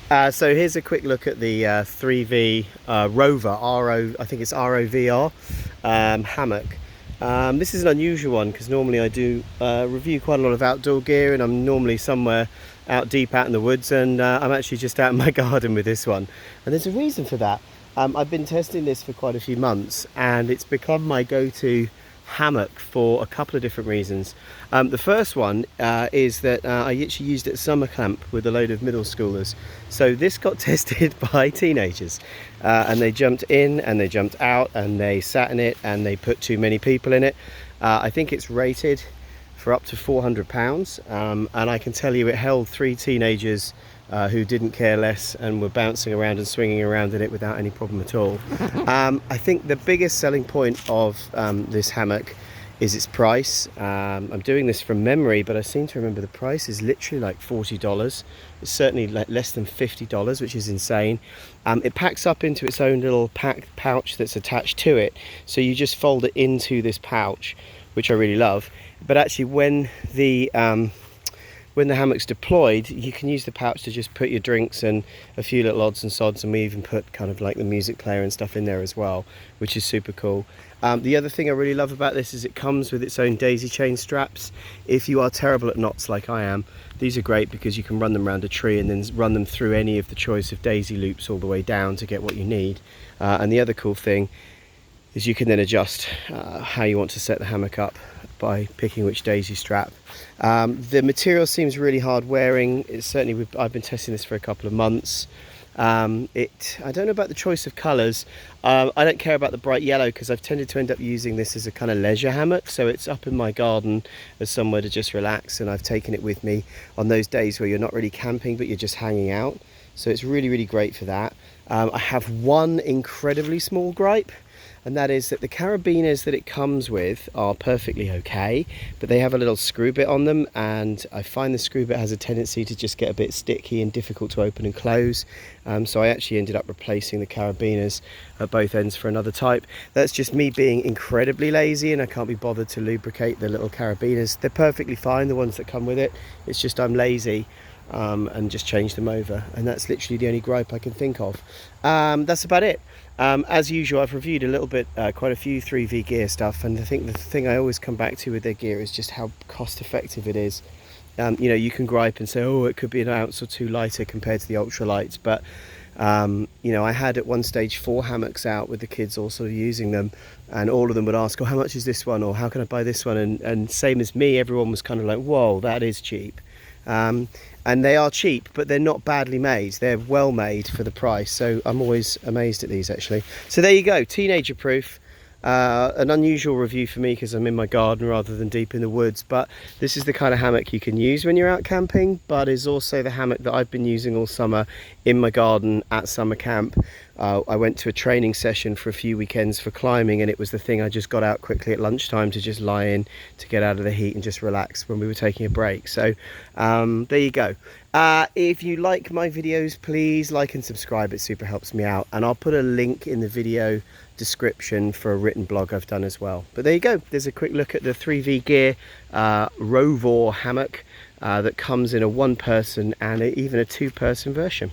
So here's a quick look at the 3V ROVOR, I think it's ROVR hammock. This is an unusual one because normally I do review quite a lot of outdoor gear, and I'm normally somewhere out deep out in the woods, and I'm actually just out in my garden with this one. And there's a reason for that. I've been testing this for quite a few months, and it's become my go-to hammock for a couple of different reasons. The first one is that I actually used it at summer camp with a load of middle schoolers. So this got tested by teenagers, and they jumped in and they jumped out and they sat in it and they put too many people in it. I think it's rated for up to 400 pounds, and I can tell you it held 3 teenagers who didn't care less and were bouncing around and swinging around in it without any problem at all. I think the biggest selling point of this hammock is its price. I'm doing this from memory, but I seem to remember the price is literally like $40. It's certainly like less than $50, which is insane. It packs up into its own little pouch that's attached to it, so you just fold it into this pouch, which I really love. But actually when the hammock's deployed, you can use the pouch to just put your drinks and a few little odds and sods, and we even put kind of like the music player and stuff in there as well, which is super cool. The other thing I really love about this is it comes with its own daisy chain straps. If you are terrible at knots like I am, these are great because you can run them around a tree and then run them through any of the choice of daisy loops all the way down to get what you need. And the other cool thing is you can then adjust how you want to set the hammock up by picking which daisy strap. The material seems really hard wearing. It's certainly, I've been testing this for a couple of months. I don't know about the choice of colours. I don't care about the bright yellow because I've tended to end up using this as a kind of leisure hammock, so it's up in my garden as somewhere to just relax, and I've taken it with me on those days where you're not really camping but you're just hanging out, so it's really, really great for that. I have one incredibly small gripe, and that is that the carabiners that it comes with are perfectly okay, but they have a little screw bit on them, and I find the screw bit has a tendency to just get a bit sticky and difficult to open and close. So I actually ended up replacing the carabiners at both ends for another type. That's just me being incredibly lazy, and I can't be bothered to lubricate the little carabiners. They're perfectly fine, the ones that come with it. It's just I'm lazy. And just change them over, and that's literally the only gripe I can think of. That's about it. As usual, I've reviewed a little bit, quite a few 3VGear stuff, and I think the thing I always come back to with their gear is just how cost effective it is. You know, you can gripe and say, oh, it could be an ounce or two lighter compared to the ultralights, but you know, I had at one stage 4 hammocks out with the kids all sort of using them, and all of them would ask, oh, how much is this one, or how can I buy this one? And same as me, everyone was kind of like, whoa, that is cheap. And they are cheap, but they're not badly made. They're well made for the price, so I'm always amazed at these actually. So there you go, teenager proof. An unusual review for me because I'm in my garden rather than deep in the woods, but this is the kind of hammock you can use when you're out camping, but is also the hammock that I've been using all summer in my garden at summer camp. I went to a training session for a few weekends for climbing, and it was the thing I just got out quickly at lunchtime to just lie in, to get out of the heat and just relax when we were taking a break. So there you go. If you like my videos, please like and subscribe. It super helps me out, and I'll put a link in the video description for a written blog I've done as well. But there you go, there's a quick look at the 3VGear ROVOR hammock that comes in a 1-person and even a 2-person version.